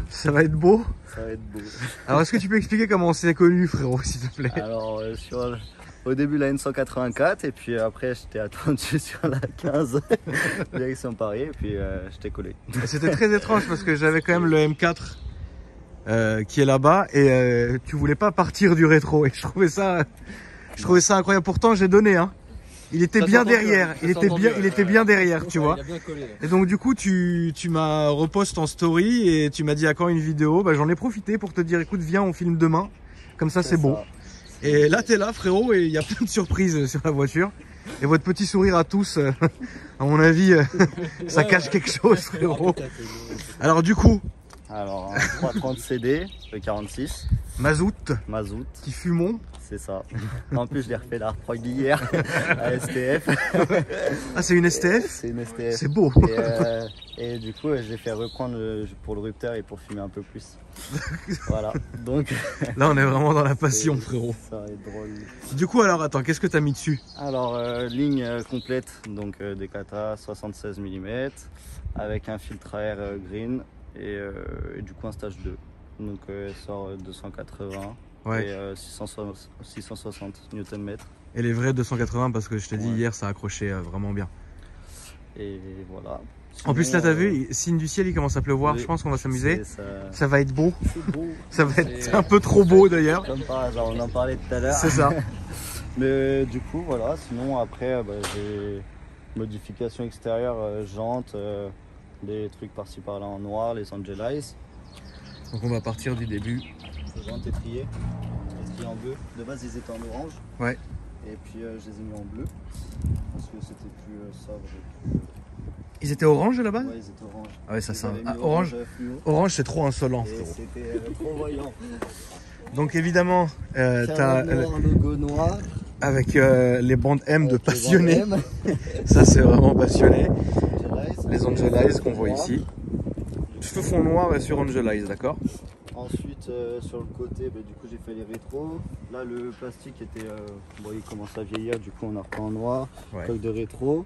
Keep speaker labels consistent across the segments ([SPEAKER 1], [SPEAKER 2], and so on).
[SPEAKER 1] Ça va être beau.
[SPEAKER 2] Ça va être beau.
[SPEAKER 1] Alors est-ce que tu peux expliquer comment on s'est connu, frérot, s'il te plaît?
[SPEAKER 2] Alors au début la N184 et puis après j'étais attendu sur la 15 direction Paris et puis je t'ai collé.
[SPEAKER 1] C'était très étrange parce que j'avais quand même le M4 qui est là-bas et tu voulais pas partir du rétro et je trouvais ça incroyable. Pourtant j'ai donné hein. Il était bien derrière, il était bien derrière, tu vois. Et donc du coup tu m'as reposté en story et tu m'as dit à quand une vidéo. Bah, j'en ai profité pour te dire écoute viens on filme demain. Comme ça c'est beau. Et là t'es là frérot et il y a plein de surprises sur la voiture. Et votre petit sourire à tous, à mon avis, ça cache quelque chose frérot. Alors du coup.
[SPEAKER 2] Alors un 330 CD, le 46.
[SPEAKER 1] Mazout. Qui fumons.
[SPEAKER 2] C'est ça. En plus, je l'ai refait la reprog hier à STF.
[SPEAKER 1] Ah, c'est une STF?
[SPEAKER 2] C'est une STF.
[SPEAKER 1] C'est beau.
[SPEAKER 2] Et du coup, je l'ai fait reprendre pour le rupteur et pour fumer un peu plus. Voilà. Donc.
[SPEAKER 1] Là, on est vraiment dans la passion, frérot.
[SPEAKER 2] Ça va être drôle.
[SPEAKER 1] Du coup, alors, attends, qu'est-ce que tu as mis dessus?
[SPEAKER 2] Alors, ligne complète, donc des kata 76 mm, avec un filtre à air green et du coup un stage 2. Donc, elle sort 280.
[SPEAKER 1] Ouais.
[SPEAKER 2] Et 660 Nm.
[SPEAKER 1] Et les vrais 280 parce que je t'ai dit hier ça accrochait vraiment bien.
[SPEAKER 2] Et voilà.
[SPEAKER 1] Sinon, en plus là t'as vu, signe du ciel il commence à pleuvoir, oui, je pense qu'on va s'amuser. Ça va être beau.
[SPEAKER 2] Beau.
[SPEAKER 1] Ça va être un peu trop beau d'ailleurs.
[SPEAKER 2] Comme par hasard, on en parlait tout à l'heure.
[SPEAKER 1] C'est ça.
[SPEAKER 2] Mais du coup voilà, sinon après j'ai modification extérieure, jantes, des trucs par-ci par-là en noir, les Angelis.
[SPEAKER 1] Donc on va partir du début.
[SPEAKER 2] Les jantes étriées en bleu. De base ils étaient en orange.
[SPEAKER 1] Ouais.
[SPEAKER 2] Et puis je les ai mis en bleu. Parce que c'était plus sobre.
[SPEAKER 1] Ils étaient orange là-bas?
[SPEAKER 2] Ouais, ils étaient orange.
[SPEAKER 1] Ah ouais, ça c'est orange. Orange c'est trop insolent frérot.
[SPEAKER 2] C'était trop voyant.
[SPEAKER 1] Donc évidemment, t'as
[SPEAKER 2] un logo noir.
[SPEAKER 1] Avec les bandes M de passionnés. Ça c'est vraiment passionné. Les Angelize qu'on voit ici. Cheveux fond noir et sur Angelize, d'accord.
[SPEAKER 2] Ensuite sur le côté, du coup j'ai fait les rétros. Là le plastique était, il commence à vieillir, du coup on a repris en noir, coque de rétro.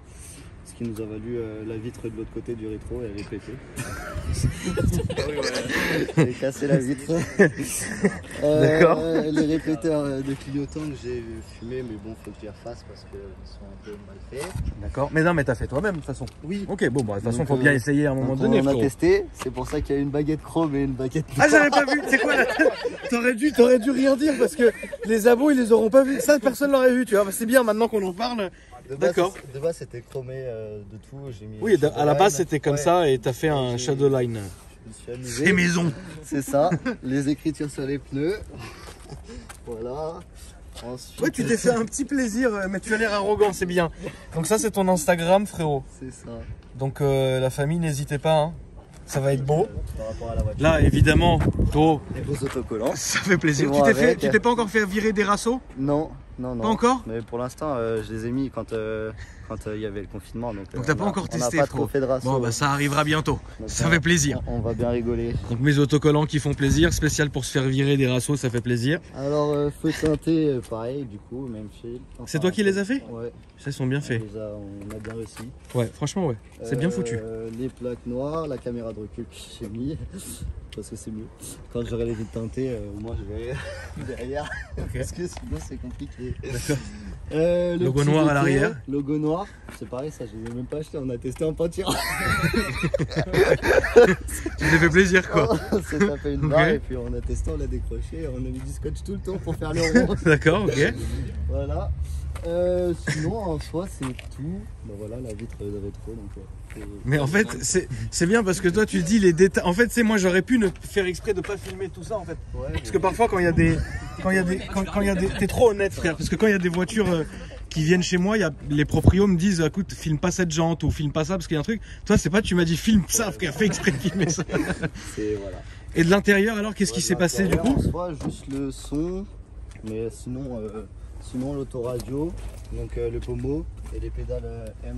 [SPEAKER 2] Ce qui nous a valu la vitre de l'autre côté du rétro et elle est pétée. J'ai cassé la vitre.
[SPEAKER 1] D'accord.
[SPEAKER 2] Les répéteurs de clignotants que j'ai fumés, mais bon, faut que je les refasse parce qu'ils sont un peu mal faits.
[SPEAKER 1] D'accord. Mais non, mais t'as fait toi-même de toute façon.
[SPEAKER 2] Oui.
[SPEAKER 1] Ok, bon, bah, de toute façon, faut bien essayer à un moment donné.
[SPEAKER 2] On a testé, c'est pour ça qu'il y a une baguette chrome et une baguette.
[SPEAKER 1] Ah, j'avais pas vu. C'est quoi là? T'aurais dû rien dire parce que les abos ils les auront pas vus. Ça, personne l'aurait vu, tu vois. C'est bien maintenant qu'on en parle. D'accord.
[SPEAKER 2] De base c'était chromé de tout. Mis
[SPEAKER 1] oui, à la base c'était comme ça et t'as fait un shadow line. C'est maison.
[SPEAKER 2] C'est ça. Les écritures sur les pneus. Voilà. Ensuite...
[SPEAKER 1] Ouais, tu t'es fait un petit plaisir, mais tu as l'air arrogant, c'est bien. Donc ça c'est ton Instagram, frérot.
[SPEAKER 2] C'est ça.
[SPEAKER 1] Donc la famille, n'hésitez pas. Hein. Ça va être beau.
[SPEAKER 2] Par rapport à la voiture.
[SPEAKER 1] Là, évidemment,
[SPEAKER 2] les beaux autocollants.
[SPEAKER 1] Ça fait plaisir. Tu t'es pas encore fait virer des rassos?
[SPEAKER 2] Non.
[SPEAKER 1] Pas encore?
[SPEAKER 2] Mais pour l'instant, je les ai mis quand il y avait le confinement. Donc
[SPEAKER 1] t'as pas encore testé?
[SPEAKER 2] On n'a pas trop fait de rassos.
[SPEAKER 1] Bon, bah ça arrivera bientôt. Donc, ça fait plaisir.
[SPEAKER 2] On va bien rigoler.
[SPEAKER 1] Donc mes autocollants qui font plaisir, spécial pour se faire virer des rassos, ça fait plaisir.
[SPEAKER 2] Alors feu teinté, pareil, du coup, même fil. Enfin,
[SPEAKER 1] c'est toi qui les as fait?
[SPEAKER 2] Ouais.
[SPEAKER 1] Ça, ils sont bien faits.
[SPEAKER 2] On a bien réussi.
[SPEAKER 1] Ouais, franchement, ouais. C'est bien foutu.
[SPEAKER 2] Les plaques noires, la caméra de recul que j'ai mis. Parce que c'est mieux. Quand j'aurai les vitres teintées, moi je verrai derrière. Okay. Parce que sinon c'est compliqué.
[SPEAKER 1] D'accord. Logo noir à l'arrière.
[SPEAKER 2] Logo noir, c'est pareil, ça je l'ai même pas acheté, on a testé en peinture.
[SPEAKER 1] Tu t'es fait plaisir quoi.
[SPEAKER 2] On s'est tapé une barre et puis on a testé, on l'a décroché, on a mis du scotch tout le temps pour faire le rond.
[SPEAKER 1] D'accord, ok.
[SPEAKER 2] Voilà. Sinon en soi c'est tout. Ben voilà la vitre de rétro donc.
[SPEAKER 1] Mais en fait c'est bien parce que toi tu dis les détails. En fait c'est moi j'aurais pu ne faire exprès de pas filmer tout ça en fait. Ouais, parce que parfois quand il y a des t'es trop honnête frère parce que quand il y a des voitures qui viennent chez moi, les proprios me disent écoute filme pas cette jante ou filme pas ça parce qu'il y a un truc. Toi c'est pas tu m'as dit filme ça frère, fais exprès de filmer ça.
[SPEAKER 2] Voilà.
[SPEAKER 1] Et de l'intérieur alors qu'est-ce qui s'est passé du coup?
[SPEAKER 2] En soi juste le son, mais sinon l'autoradio, donc le pommeau et les pédales M.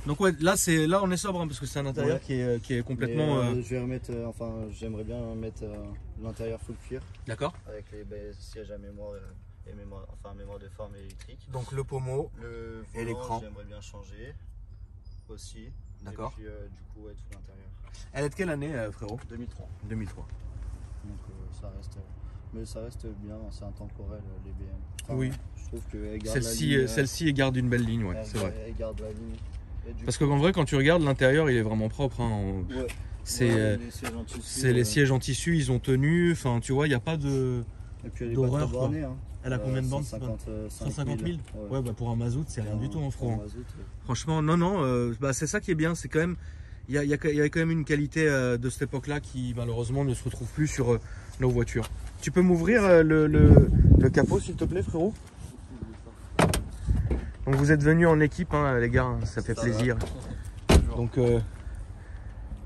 [SPEAKER 1] Donc ouais, là on est sobre hein, parce que c'est un intérieur qui est complètement.
[SPEAKER 2] Je vais remettre, j'aimerais bien mettre l'intérieur full cuir.
[SPEAKER 1] D'accord.
[SPEAKER 2] Avec les sièges à mémoire et mémoire de forme électrique.
[SPEAKER 1] Donc le pommeau
[SPEAKER 2] et l'écran. J'aimerais bien changer aussi.
[SPEAKER 1] D'accord.
[SPEAKER 2] Et puis du coup, ouais, tout l'intérieur.
[SPEAKER 1] Elle est de quelle année, frérot?
[SPEAKER 2] 2003.
[SPEAKER 1] 2003.
[SPEAKER 2] Donc ça reste... mais ça reste bien, c'est intemporel les BM. Enfin,
[SPEAKER 1] oui.
[SPEAKER 2] Je trouve qu'elle garde
[SPEAKER 1] Celle-ci garde une belle ligne, ouais, c'est vrai.
[SPEAKER 2] Elle garde la ligne.
[SPEAKER 1] Parce qu'en vrai, quand tu regardes l'intérieur, il est vraiment propre. Hein.
[SPEAKER 2] Ouais.
[SPEAKER 1] C'est les sièges en tissu, ils ont tenu. Enfin, tu vois, il n'y a pas de.
[SPEAKER 2] Et puis elle est
[SPEAKER 1] d'horreur,
[SPEAKER 2] pas très bornée, hein.
[SPEAKER 1] Elle a combien de bandes?
[SPEAKER 2] 150 000.
[SPEAKER 1] Ouais, bah pour un mazout, c'est rien du tout en franc.
[SPEAKER 2] Mazout, ouais.
[SPEAKER 1] Franchement, non, bah c'est ça qui est bien. C'est quand même. Il y avait quand même une qualité de cette époque-là qui malheureusement ne se retrouve plus sur nos voitures. Tu peux m'ouvrir le capot, s'il te plaît, frérot? Donc vous êtes venus en équipe, hein, les gars, hein, ça fait plaisir. Donc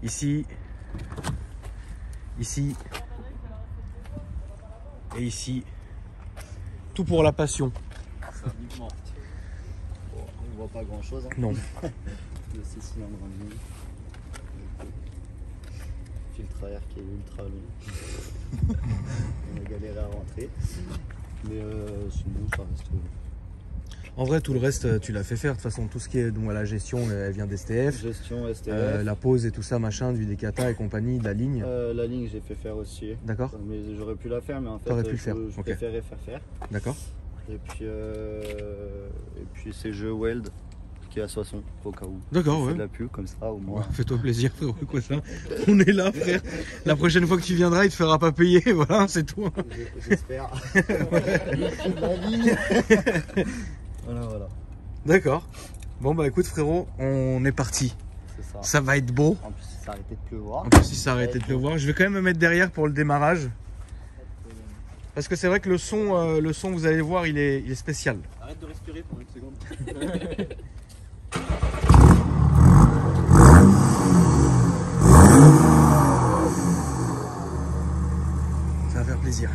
[SPEAKER 1] ici et ici, tout pour la passion.
[SPEAKER 2] Bon, on voit pas grand chose. Hein.
[SPEAKER 1] Non.
[SPEAKER 2] Le 6 cylindres en ligne. Filtre à air qui est ultra long. On a galéré à rentrer. Mais sinon ça reste.
[SPEAKER 1] En vrai, tout le reste, tu l'as fait faire. De toute façon, tout ce qui est donc, la gestion, elle vient d'STF.
[SPEAKER 2] Gestion, STF.
[SPEAKER 1] La pose et tout ça, machin, du Decata et compagnie, de la ligne.
[SPEAKER 2] La ligne, j'ai fait faire aussi.
[SPEAKER 1] D'accord.
[SPEAKER 2] Mais j'aurais pu la faire, mais en fait, je préférais faire.
[SPEAKER 1] D'accord.
[SPEAKER 2] Et puis c'est jeu Weld qui est à Soissons, au cas où.
[SPEAKER 1] D'accord, ouais.
[SPEAKER 2] De la pub, comme ça, au moins.
[SPEAKER 1] Ouais, fais-toi plaisir, frérot, quoi ça. On est là, frère. La prochaine fois que tu viendras, il te fera pas payer, voilà, c'est tout.
[SPEAKER 2] J'espère. La ligne. Voilà.
[SPEAKER 1] D'accord. Bon bah écoute frérot, on est parti.
[SPEAKER 2] C'est ça.
[SPEAKER 1] Ça va être beau.
[SPEAKER 2] En plus, il s'est arrêté de pleuvoir.
[SPEAKER 1] Il s'est arrêté de pleuvoir. Je vais quand même me mettre derrière pour le démarrage. Parce que c'est vrai que le son, vous allez voir, il est spécial.
[SPEAKER 2] Arrête de respirer pour une seconde.
[SPEAKER 1] Ça va faire plaisir.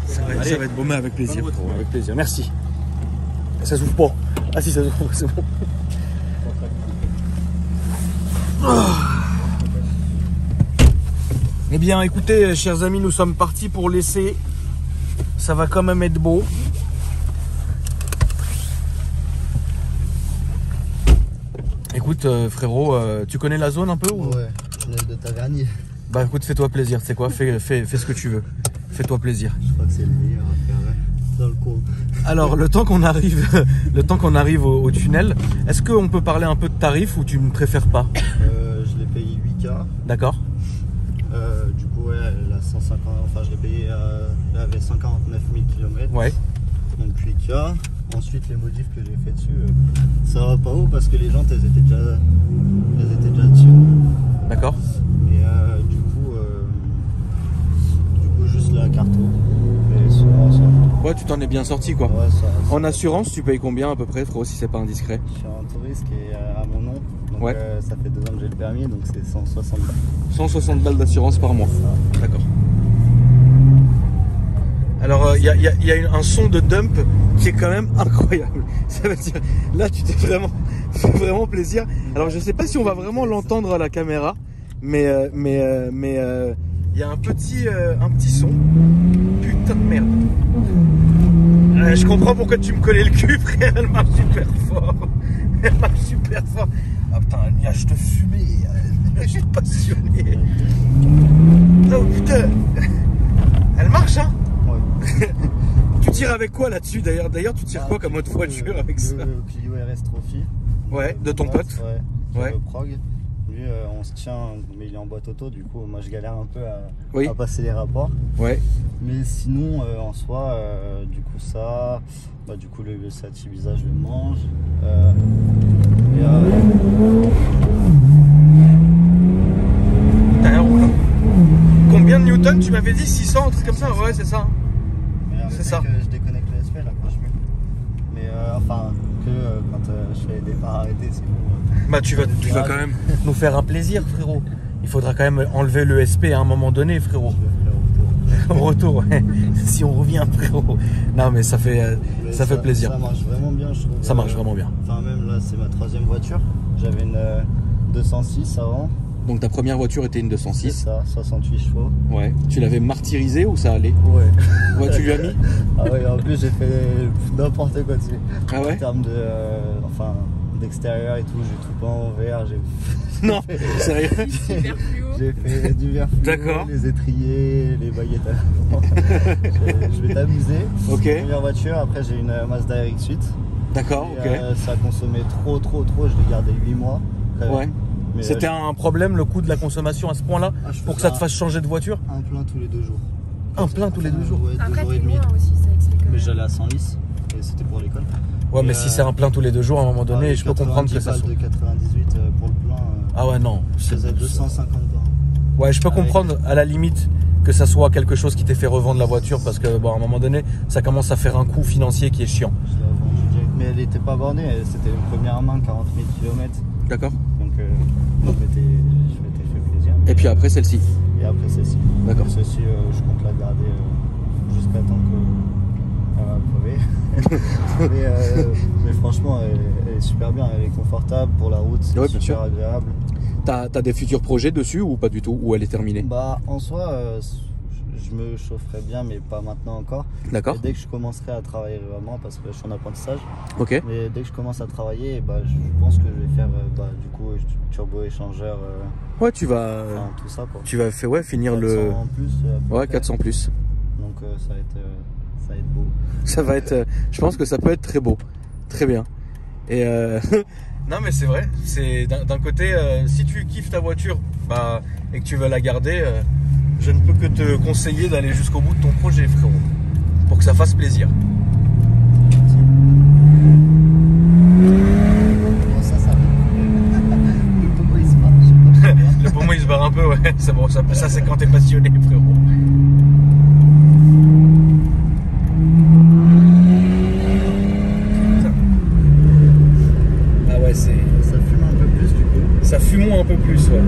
[SPEAKER 1] Ça va être beau, mais avec plaisir. Avec plaisir, merci. Ça s'ouvre pas. Ah si, ça s'ouvre, c'est bon. Eh bien, écoutez, chers amis, nous sommes partis pour l'essai. Ça va quand même être beau. Écoute, frérot, tu connais la zone un peu ou...
[SPEAKER 2] Ouais, tunnel de Tavernier.
[SPEAKER 1] Bah écoute, fais-toi plaisir, tu sais quoi, fais ce que tu veux. Fais-toi plaisir.
[SPEAKER 2] Je crois que c'est le meilleur à faire dans le coin.
[SPEAKER 1] Alors, le temps qu'on arrive au tunnel, est-ce qu'on peut parler un peu de tarif ou tu ne préfères pas?
[SPEAKER 2] Je l'ai payé 8K.
[SPEAKER 1] D'accord.
[SPEAKER 2] Du coup, ouais, elle a 150, enfin je l'ai payé, elle avait 149 000 km.
[SPEAKER 1] Ouais.
[SPEAKER 2] Donc 8K. Ensuite, les modifs que j'ai fait dessus, ça va pas haut parce que les jantes, elles étaient déjà dessus.
[SPEAKER 1] D'accord.
[SPEAKER 2] Et du coup, juste la carte. Mais sinon, ça...
[SPEAKER 1] Ouais, tu t'en es bien sorti quoi.
[SPEAKER 2] Ouais, ça
[SPEAKER 1] en assurance, tu payes combien à peu près, frérot, si c'est pas indiscret?
[SPEAKER 2] Je suis en touriste qui est à mon nom. Donc
[SPEAKER 1] ouais.
[SPEAKER 2] Ça fait 2 ans que j'ai le permis, donc c'est 160 balles.
[SPEAKER 1] 160 balles d'assurance par mois. D'accord. Alors, il y a un son de dump qui est quand même incroyable. Ça veut dire, là, tu t'es vraiment fait vraiment plaisir. Alors, je sais pas si on va vraiment l'entendre à la caméra, mais il y a un petit son. Putain de merde. Je comprends pourquoi tu me collais le cul, frère. Elle marche super fort. Elle marche super fort. Ah putain, un nuage de fumée. Je suis passionné. Oh putain. Elle marche, hein? Ouais. Tu tires avec quoi là-dessus d'ailleurs? D'ailleurs, tu tires quoi comme autre voiture avec ça?
[SPEAKER 2] Le Clio RS Trophy.
[SPEAKER 1] Ouais, de ton pote?
[SPEAKER 2] Ouais. Le Prog. Lui, on se tient, mais il est en boîte auto, du coup, moi je galère un peu à passer les rapports. Ouais. Mais sinon, en soi, du coup, ça, bah, du coup, le Seat Ibiza, je le mange.
[SPEAKER 1] Combien de newtons tu m'avais dit? 600, un truc comme ça? Ouais, c'est ça.
[SPEAKER 2] C'est ça. Que je déconnecte le SP, là, quand je mets. Mais enfin, quand je fais des départs arrêtés, c'est bon.
[SPEAKER 1] Bah, tu vas quand même nous faire un plaisir, frérot. Il faudra quand même enlever le SP à un moment donné, frérot. Au retour, ouais. Si on revient, frérot. Non, mais ça fait plaisir.
[SPEAKER 2] Ça marche vraiment bien, je trouve.
[SPEAKER 1] Ça marche vraiment bien.
[SPEAKER 2] Enfin, même là, c'est ma 3e voiture. J'avais une 206 avant.
[SPEAKER 1] Donc ta première voiture était une 206.
[SPEAKER 2] C'est ça, 68 chevaux.
[SPEAKER 1] Ouais. Tu l'avais martyrisé ou ça allait?
[SPEAKER 2] Ouais.
[SPEAKER 1] Ouais, tu lui as mis?
[SPEAKER 2] Ah ouais, en plus j'ai fait n'importe quoi dessus.
[SPEAKER 1] Ah ouais?
[SPEAKER 2] En termes de, d'extérieur et tout, j'ai tout peint en vert.
[SPEAKER 1] Non, sérieux?
[SPEAKER 2] J'ai fait du vert fluo,
[SPEAKER 1] d'accord,
[SPEAKER 2] les étriers, les baguettes à l'avant. Je vais t'amuser.
[SPEAKER 1] Ok.
[SPEAKER 2] Première voiture, après j'ai une Mazda RX-8.
[SPEAKER 1] D'accord, ok.
[SPEAKER 2] Ça a consommé trop, je l'ai gardé 8 mois.
[SPEAKER 1] Ouais. C'était un problème le coût de la consommation à ce point-là pour que ça te fasse changer de voiture?
[SPEAKER 2] Un plein tous les 2 jours.
[SPEAKER 1] Un plein tous les 2 jours?
[SPEAKER 2] Ouais, 2
[SPEAKER 3] après,
[SPEAKER 2] jours et demi.
[SPEAKER 3] aussi, ça explique.
[SPEAKER 2] Mais j'allais à Senlis et c'était pour l'école.
[SPEAKER 1] Ouais, mais si c'est un plein tous les 2 jours, à un moment donné, je peux comprendre que ça soit.
[SPEAKER 2] De 98 pour le plein.
[SPEAKER 1] Ah ouais, non.
[SPEAKER 2] Ça faisait 250 balles.
[SPEAKER 1] Ouais, je peux comprendre à la limite que ça soit quelque chose qui t'ait fait revendre la voiture parce que, bon, à un moment donné, ça commence à faire un coût financier qui est chiant.
[SPEAKER 2] Je l'ai revendue direct. Mais elle n'était pas bornée, c'était une première main, 40 000 km.
[SPEAKER 1] D'accord.
[SPEAKER 2] Donc, je m'étais fait plaisir.
[SPEAKER 1] Et puis après, celle-ci?
[SPEAKER 2] Et après, celle-ci.
[SPEAKER 1] D'accord.
[SPEAKER 2] Celle-ci, je compte la garder jusqu'à temps que. Elle va crever. mais franchement, elle est super bien, elle est confortable pour la route, c'est super agréable.
[SPEAKER 1] T'as des futurs projets dessus ou pas du tout? Ou elle est terminée?
[SPEAKER 2] Bah, en soi, je me chaufferais bien, mais pas maintenant encore.
[SPEAKER 1] D'accord.
[SPEAKER 2] Dès que je commencerai à travailler vraiment, parce que je suis en apprentissage.
[SPEAKER 1] Ok.
[SPEAKER 2] Mais dès que je commence à travailler, bah, je pense que je vais faire du coup turbo échangeur.
[SPEAKER 1] Ouais, tu vas.
[SPEAKER 2] Enfin, tout ça quoi.
[SPEAKER 1] Tu vas finir
[SPEAKER 2] 400
[SPEAKER 1] le.
[SPEAKER 2] en plus.
[SPEAKER 1] Ouais, 400 plus.
[SPEAKER 2] Donc ça va être beau.
[SPEAKER 1] Ça va être. Je pense que ça peut être très beau. Très bien. Et non, mais c'est vrai. C'est d'un côté, si tu kiffes ta voiture, bah, et que tu veux la garder, je ne peux que te conseiller d'aller jusqu'au bout de ton projet, frérot, pour que ça fasse plaisir.
[SPEAKER 2] Bon, ça va. Le pommeau il se barre. Je sais pas.
[SPEAKER 1] Le pommeau il se barre un peu, ouais. C'est bon, ça c'est quand t'es passionné, frérot. Ah ouais, c'est.
[SPEAKER 2] Ça fume un peu plus du coup.
[SPEAKER 1] Ça fume un peu plus, ouais.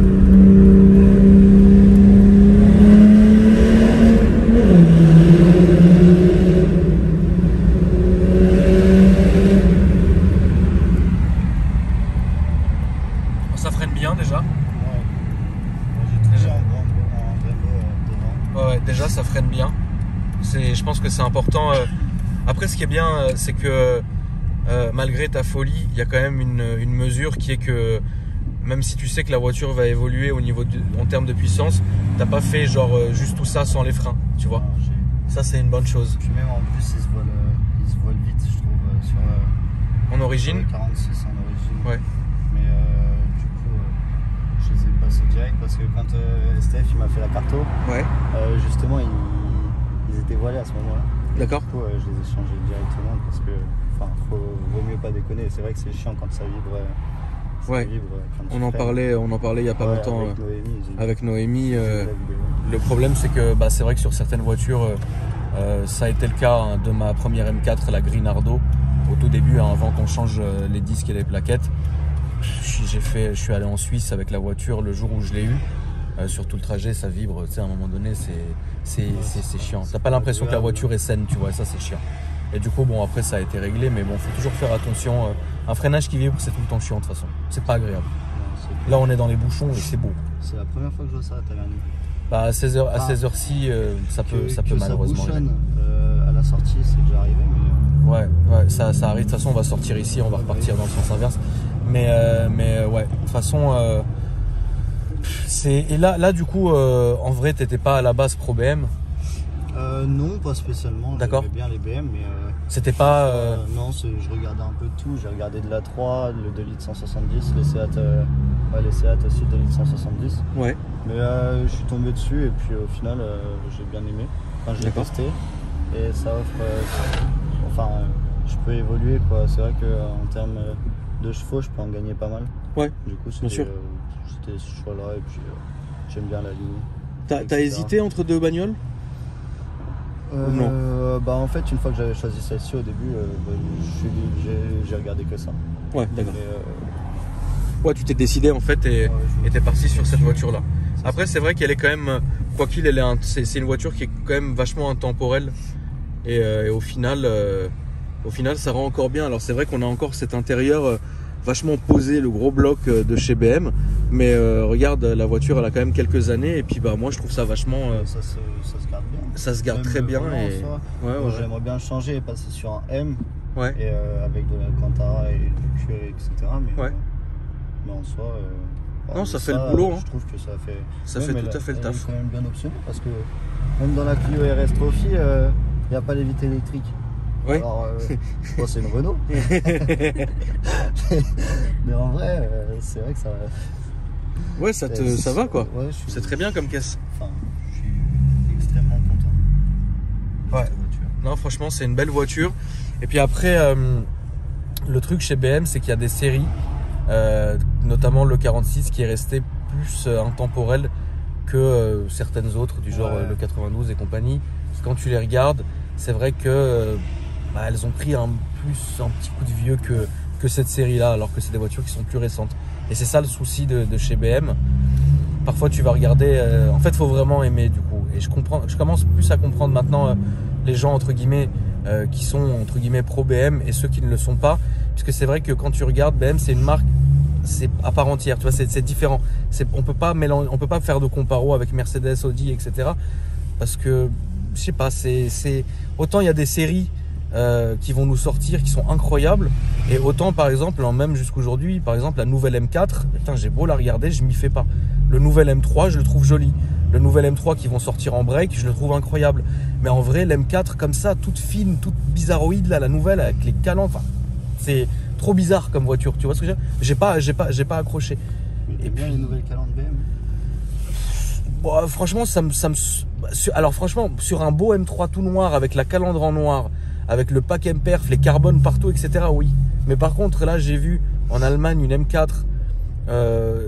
[SPEAKER 1] Ça freine bien déjà.
[SPEAKER 2] Ouais. J'ai touché un Brembo devant.
[SPEAKER 1] Ouais, déjà ça freine bien. Je pense que c'est important. Après, ce qui est bien, c'est que malgré ta folie, il y a quand même une mesure qui est que même si tu sais que la voiture va évoluer en termes de puissance, t'as pas fait genre juste tout ça sans les freins, tu vois. Ça, c'est une bonne chose.
[SPEAKER 2] Puis même en plus, il se vole vite, je trouve, sur
[SPEAKER 1] En origine
[SPEAKER 2] sur le 46 en origine.
[SPEAKER 1] Ouais.
[SPEAKER 2] Mais du coup, je les ai passés direct parce que quand STF il m'a fait la carto,
[SPEAKER 1] Ouais.
[SPEAKER 2] justement, ils étaient voilés à ce moment-là.
[SPEAKER 1] D'accord.
[SPEAKER 2] Du coup, je les ai changés directement parce que, vaut mieux pas déconner. C'est vrai que c'est chiant quand ça vibre.
[SPEAKER 1] Ouais. On en parlait il y a pas longtemps avec Noémie. Le problème, c'est que c'est vrai que sur certaines voitures, ça a été le cas de ma première M4, la Grinardo. Au tout début, avant qu'on change les disques et les plaquettes, je suis allé en Suisse avec la voiture le jour où je l'ai eue. Sur tout le trajet, ça vibre. Tu sais, à un moment donné, c'est chiant. T'as pas l'impression que la voiture est saine, tu vois. Ça, c'est chiant. Et du coup, bon, après, ça a été réglé, mais bon, faut toujours faire attention. Un freinage qui vibre, c'est tout le temps chiant de toute façon. C'est pas agréable. Là, on est dans les bouchons et c'est beau.
[SPEAKER 2] C'est la première fois que je vois ça à Taverny.
[SPEAKER 1] Bah, à 16h-ci, ça peut malheureusement.
[SPEAKER 2] Ça bouchonne, à la sortie, c'est déjà arrivé. Mais...
[SPEAKER 1] Ouais, ça arrive. De toute façon, on va sortir ici, on va repartir dans le sens inverse. Mais ouais, de toute façon. Et là, du coup, en vrai, t'étais pas à la base pro BM?
[SPEAKER 2] Non, pas spécialement.
[SPEAKER 1] D'accord.
[SPEAKER 2] J'aimais bien les BM, mais
[SPEAKER 1] c'était pas.
[SPEAKER 2] Non, je regardais un peu de tout. J'ai regardé de la 3, le 2 litres 170, les Seat aussi 2 litres 170.
[SPEAKER 1] Ouais.
[SPEAKER 2] Mais je suis tombé dessus et puis au final, j'ai bien aimé. Enfin, je l'ai testé et ça offre. Je peux évoluer quoi. C'est vrai qu'en termes de chevaux, je peux en gagner pas mal.
[SPEAKER 1] Ouais.
[SPEAKER 2] Du coup,
[SPEAKER 1] bien sûr.
[SPEAKER 2] C'était ce choix-là et puis j'aime bien la ligne.
[SPEAKER 1] T'as hésité entre deux bagnoles?
[SPEAKER 2] Non. En fait, une fois que j'avais choisi celle-ci au début, j'ai regardé que ça.
[SPEAKER 1] Ouais, d'accord. Ouais, tu t'es décidé en fait et t'es parti sur cette voiture-là. Après, c'est vrai qu'elle est quand même, quoi qu'il, c'est une voiture qui est quand même vachement intemporelle et au final, ça rend encore bien. Alors c'est vrai qu'on a encore cet intérieur vachement posé, le gros bloc de chez BM, mais regarde, la voiture elle a quand même quelques années et puis moi je trouve ça vachement
[SPEAKER 2] ça se garde bien,
[SPEAKER 1] ça se garde très bien et
[SPEAKER 2] j'aimerais bien changer et passer sur un M
[SPEAKER 1] Ouais.
[SPEAKER 2] Et avec de la Cantara et du cuir, etc. Mais en soi,
[SPEAKER 1] non, ça fait le boulot.
[SPEAKER 2] Je trouve que ça fait.
[SPEAKER 1] Ça fait tout à fait le taf.
[SPEAKER 2] C'est quand même bien optionné parce que même dans la Clio RS Trophy, il n'y a pas les vitres électriques.
[SPEAKER 1] Oui.
[SPEAKER 2] Alors, bon, c'est une Renault. Mais en vrai, c'est vrai que ça.
[SPEAKER 1] Ouais, ça va quoi.
[SPEAKER 2] Ouais,
[SPEAKER 1] c'est très bien comme caisse.
[SPEAKER 2] Enfin, je suis extrêmement content.
[SPEAKER 1] Ouais. Non, franchement, c'est une belle voiture. Et puis après, le truc chez BM, c'est qu'il y a des séries, notamment le 46 qui est resté plus intemporel que certaines autres, du genre le 92 et compagnie. Quand tu les regardes, c'est vrai que elles ont pris un petit coup de vieux que cette série-là, alors que c'est des voitures qui sont plus récentes. Et c'est ça le souci de chez BM. Parfois, tu vas regarder. En fait, il faut vraiment aimer du coup. Et je commence plus à comprendre maintenant les gens entre guillemets qui sont entre guillemets pro BM et ceux qui ne le sont pas, puisque c'est vrai que quand tu regardes BM, c'est une marque, c'est à part entière. Tu vois, c'est différent. On peut pas faire de comparo avec Mercedes, Audi, etc. Parce que je sais pas. C'est autant il y a des séries qui vont nous sortir, qui sont incroyables, et autant par exemple, même jusqu'aujourd'hui, par exemple la nouvelle M4, putain, j'ai beau la regarder, je m'y fais pas. Le nouvel M3, je le trouve joli. Le nouvel M3 qui vont sortir en break, je le trouve incroyable. Mais en vrai, l'M4 comme ça, toute fine, toute bizarroïde, là, la nouvelle avec les calandres, enfin, c'est trop bizarre comme voiture. Tu vois ce que je veux dire ? J'ai pas accroché.
[SPEAKER 2] Et bien les nouvelles calandres BM.
[SPEAKER 1] Bon, franchement, alors franchement, sur un beau M3 tout noir avec la calandre en noir, avec le pack M-Perf, les carbones partout, etc. Oui. Mais par contre, là, j'ai vu en Allemagne une M4.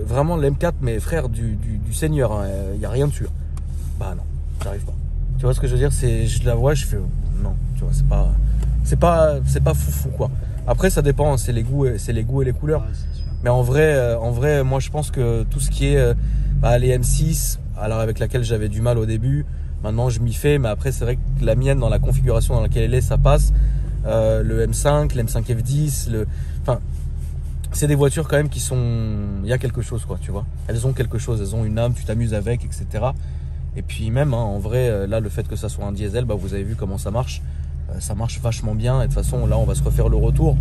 [SPEAKER 1] Vraiment l'M4, mais frère du Seigneur, il n'y a rien dessus. Bah non, j'arrive pas. Tu vois ce que je veux dire, je la vois, je fais non, tu vois, c'est pas foufou quoi. Après ça dépend, c'est les goûts et les couleurs.
[SPEAKER 2] Ouais,
[SPEAKER 1] mais en vrai, moi je pense que tout ce qui est les M6, alors avec laquelle j'avais du mal au début, maintenant je m'y fais, mais après c'est vrai que la mienne dans la configuration dans laquelle elle est, ça passe. Le M5, l'M5 F10, enfin. C'est des voitures quand même qui sont... Il y a quelque chose quoi, tu vois. Elles ont quelque chose, elles ont une âme, tu t'amuses avec, etc. Et puis même, en vrai, là, le fait que ça soit un diesel, vous avez vu comment ça marche. Ça marche vachement bien. Et de toute façon, là, on va se refaire le retour.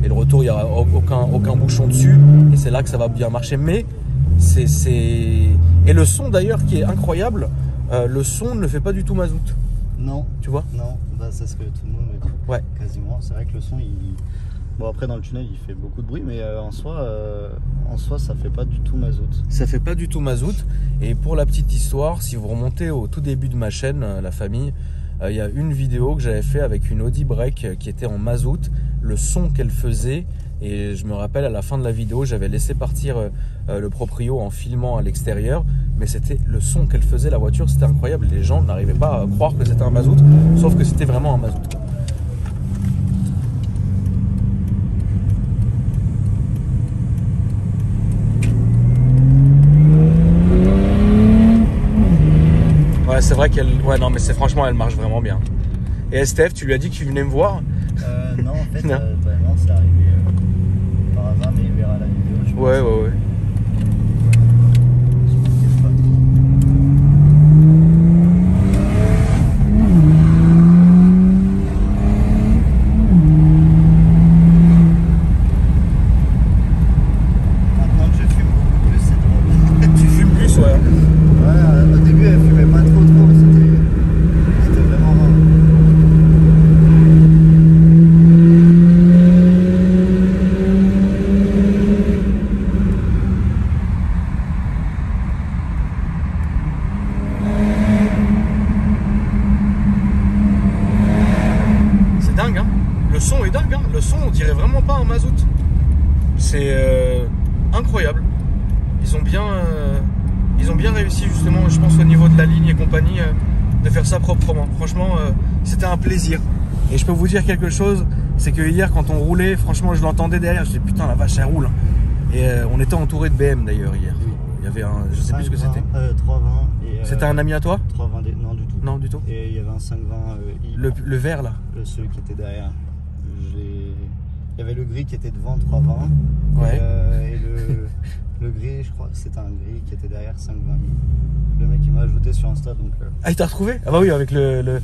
[SPEAKER 1] Et le retour, il n'y aura aucun bouchon dessus. Et c'est là que ça va bien marcher. Mais Et le son d'ailleurs qui est incroyable, le son ne le fait pas du tout mazout.
[SPEAKER 2] Non.
[SPEAKER 1] Tu vois ?
[SPEAKER 2] Non, c'est ce que tout le monde me dit.
[SPEAKER 1] Ouais.
[SPEAKER 2] Quasiment. C'est vrai que le son, bon après dans le tunnel il fait beaucoup de bruit, mais en soi ça fait pas du tout mazout.
[SPEAKER 1] Ça fait pas du tout mazout. Et pour la petite histoire, si vous remontez au tout début de ma chaîne, la famille, il y a une vidéo que j'avais fait avec une Audi Break qui était en mazout, le son qu'elle faisait. Et je me rappelle à la fin de la vidéo, j'avais laissé partir le proprio en filmant à l'extérieur, mais c'était le son qu'elle faisait, la voiture, c'était incroyable. Les gens n'arrivaient pas à croire que c'était un mazout, sauf que c'était vraiment un mazout. Ouais, c'est vrai qu'elle... Ouais, non, mais franchement, elle marche vraiment bien. Et STF, tu lui as dit que tu venais me voir ?
[SPEAKER 2] Non, en fait, non, c'est arrivé par hasard, mais il verra la vidéo. Je pense.
[SPEAKER 1] Ouais.
[SPEAKER 2] Maintenant que je fume beaucoup plus, c'est drôle.
[SPEAKER 1] Tu fumes plus, ouais.
[SPEAKER 2] Ouais, au début, elle fumait pas trop, c'était vraiment rare.
[SPEAKER 1] C'est dingue, hein. Le son est dingue, hein. Le son, on dirait vraiment pas un mazout. C'est incroyable. Ils ont bien réussi justement, je pense au niveau de la ligne et compagnie, de faire ça proprement. Franchement, c'était un plaisir. Et je peux vous dire quelque chose, c'est que hier quand on roulait, franchement je l'entendais derrière, je me disais putain la vache elle roule. Et on était entouré de BM d'ailleurs hier. Il y avait je sais plus ce que c'était.
[SPEAKER 2] 320.
[SPEAKER 1] C'était un ami à toi?
[SPEAKER 2] 320, non du tout.
[SPEAKER 1] Non du tout.
[SPEAKER 2] Et il y avait un 520 i.
[SPEAKER 1] Le vert là?
[SPEAKER 2] Celui qui était derrière. Il y avait le gris qui était devant 320.
[SPEAKER 1] Ouais.
[SPEAKER 2] Et Le gris, je crois que c'était un gris qui était derrière 5-20 000. Le mec il m'a ajouté sur Insta donc.
[SPEAKER 1] Ah, il t'a retrouvé? Ah bah oui, avec le...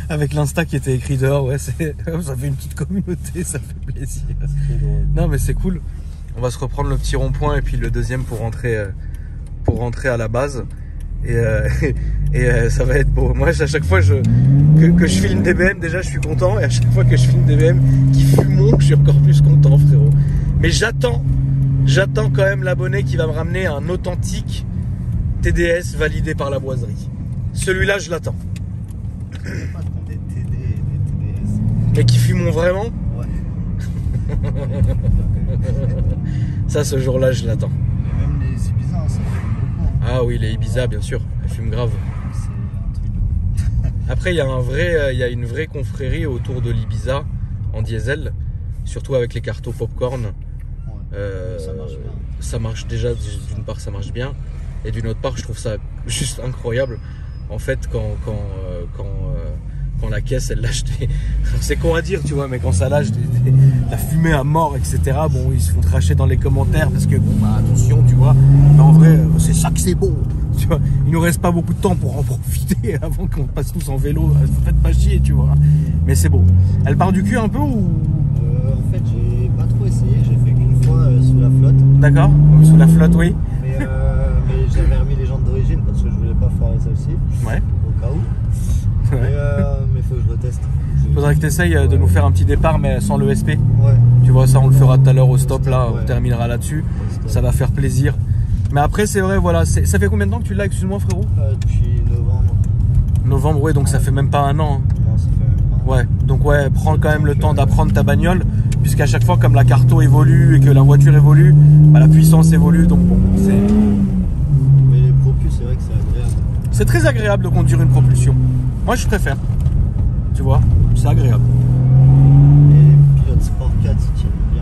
[SPEAKER 1] avec l'Insta qui était écrit dehors, ouais, ça fait une petite communauté, ça fait plaisir. Non mais c'est cool. On va se reprendre le petit rond-point et puis le deuxième pour rentrer à la base. Et ça va être beau. Moi, à chaque fois que je filme des BM, déjà je suis content. Et à chaque fois que je filme des BM qui fument, je suis encore plus content, frérot. Mais j'attends quand même l'abonné qui va me ramener un authentique TDS validé par la boiserie. Celui-là, je l'attends.
[SPEAKER 2] Des TD et des TDS.
[SPEAKER 1] Mais qui fument vraiment?
[SPEAKER 2] Ouais.
[SPEAKER 1] Ça, ce jour-là, je l'attends.
[SPEAKER 2] Même les Ibiza, ça fume beaucoup.
[SPEAKER 1] Ah oui, les Ibiza, bien sûr, elles fument grave.
[SPEAKER 2] C'est un truc de...
[SPEAKER 1] Après, il y a une vraie confrérie autour de l'Ibiza en diesel, surtout avec les cartos popcorn.
[SPEAKER 2] Ça marche bien.
[SPEAKER 1] Ça marche déjà, d'une part ça marche bien, et d'une autre part je trouve ça juste incroyable. En fait, quand la caisse elle lâche des... C'est con à dire, tu vois, mais quand ça lâche la fumée à mort, etc. Bon, ils se font tracher dans les commentaires parce que bon, bah attention, tu vois. Mais en vrai, c'est ça que c'est beau. Tu vois, il nous reste pas beaucoup de temps pour en profiter avant qu'on passe tous en vélo. Faites pas chier, tu vois. Mais c'est beau. Elle part du cul un peu ou...
[SPEAKER 2] En fait, j'ai pas trop essayé. J'ai fait qu'une fois sous la flotte.
[SPEAKER 1] D'accord, sous la flotte, oui.
[SPEAKER 2] Mais j'avais remis les jantes d'origine parce que je voulais pas foirer celle-ci.
[SPEAKER 1] Ouais.
[SPEAKER 2] Au cas où. Ouais. Mais faut que je reteste.
[SPEAKER 1] Faudrait que tu essayes de nous faire un petit départ mais sans le SP.
[SPEAKER 2] Ouais.
[SPEAKER 1] Tu vois, ça on le fera tout à l'heure au stop là, on terminera là-dessus. Ça va faire plaisir. Mais après c'est vrai, voilà, ça fait combien de temps que tu l'as, excuse-moi frérot?
[SPEAKER 2] Depuis novembre.
[SPEAKER 1] Novembre, ouais, donc ça fait même pas un an.
[SPEAKER 2] Non, ça fait même pas un an.
[SPEAKER 1] Ouais, donc ouais, prends quand même le temps d'apprendre ta bagnole, puisqu'à chaque fois comme la carto évolue et que la voiture évolue, bah, la puissance évolue, donc bon, c'est...
[SPEAKER 2] Mais les propus, c'est vrai que c'est agréable.
[SPEAKER 1] C'est très agréable de conduire une propulsion. Moi je préfère, tu vois, c'est agréable.
[SPEAKER 2] Et les pilotes Sport 4 ils tiennent bien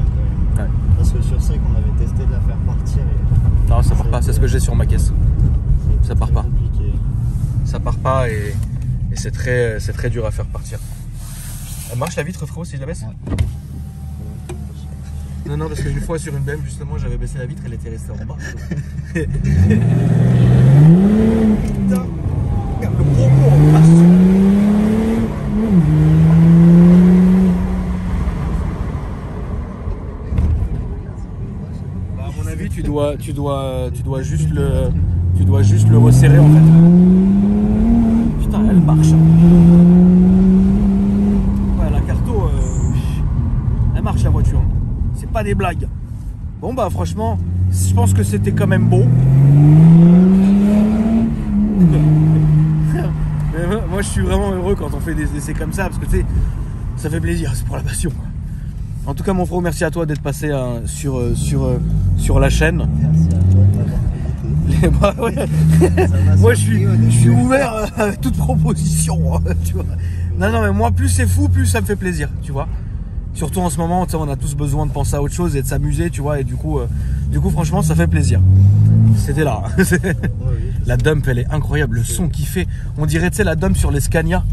[SPEAKER 2] quand même.
[SPEAKER 1] Ouais.
[SPEAKER 2] Parce que sur Sec on avait testé de la faire partir et...
[SPEAKER 1] Non, ça part pas, c'est ce que j'ai sur ma caisse. Ça part pas.
[SPEAKER 2] Compliqué.
[SPEAKER 1] Ça part pas et c'est très dur à faire partir. Elle marche la vitre, frérot, si je la baisse? Ouais. Non, parce qu'une fois sur une BM, justement, j'avais baissé la vitre, elle était restée en bas. Putain, regarde le gros mot en face. Bah, à mon avis, tu dois juste le resserrer en fait. Putain, elle marche. Ouais, la carto, elle marche la voiture. C'est pas des blagues. Bon bah franchement, je pense que c'était quand même beau. Mais moi je suis vraiment heureux quand on fait des essais comme ça parce que tu sais, ça fait plaisir, c'est pour la passion. En tout cas mon frère, merci à toi d'être passé sur la chaîne.
[SPEAKER 2] Merci à toi de t'avoir invité.
[SPEAKER 1] Ouais. Moi je suis ouvert à toute proposition, tu vois. Non mais moi plus c'est fou, plus ça me fait plaisir, tu vois. Surtout en ce moment, on a tous besoin de penser à autre chose et de s'amuser, tu vois. Et du coup franchement ça fait plaisir. C'était là. La dump elle est incroyable, le son qu'il fait. On dirait tu sais la dump sur les Scania,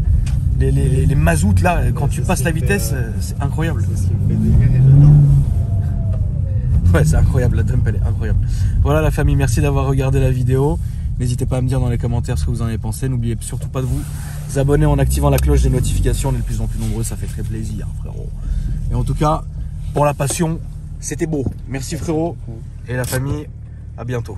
[SPEAKER 1] les mazoutes là, quand tu passes la vitesse, c'est incroyable.
[SPEAKER 2] C'est ce qui me fait dégainer, j'adore.
[SPEAKER 1] Ouais, c'est incroyable, la dump elle est incroyable. Voilà la famille, merci d'avoir regardé la vidéo. N'hésitez pas à me dire dans les commentaires ce que vous en avez pensé. N'oubliez surtout pas de vous abonner en activant la cloche des notifications. On est de plus en plus nombreux, ça fait très plaisir frérot. Et en tout cas, pour la passion, c'était beau. Merci frérot. Et la famille, à bientôt.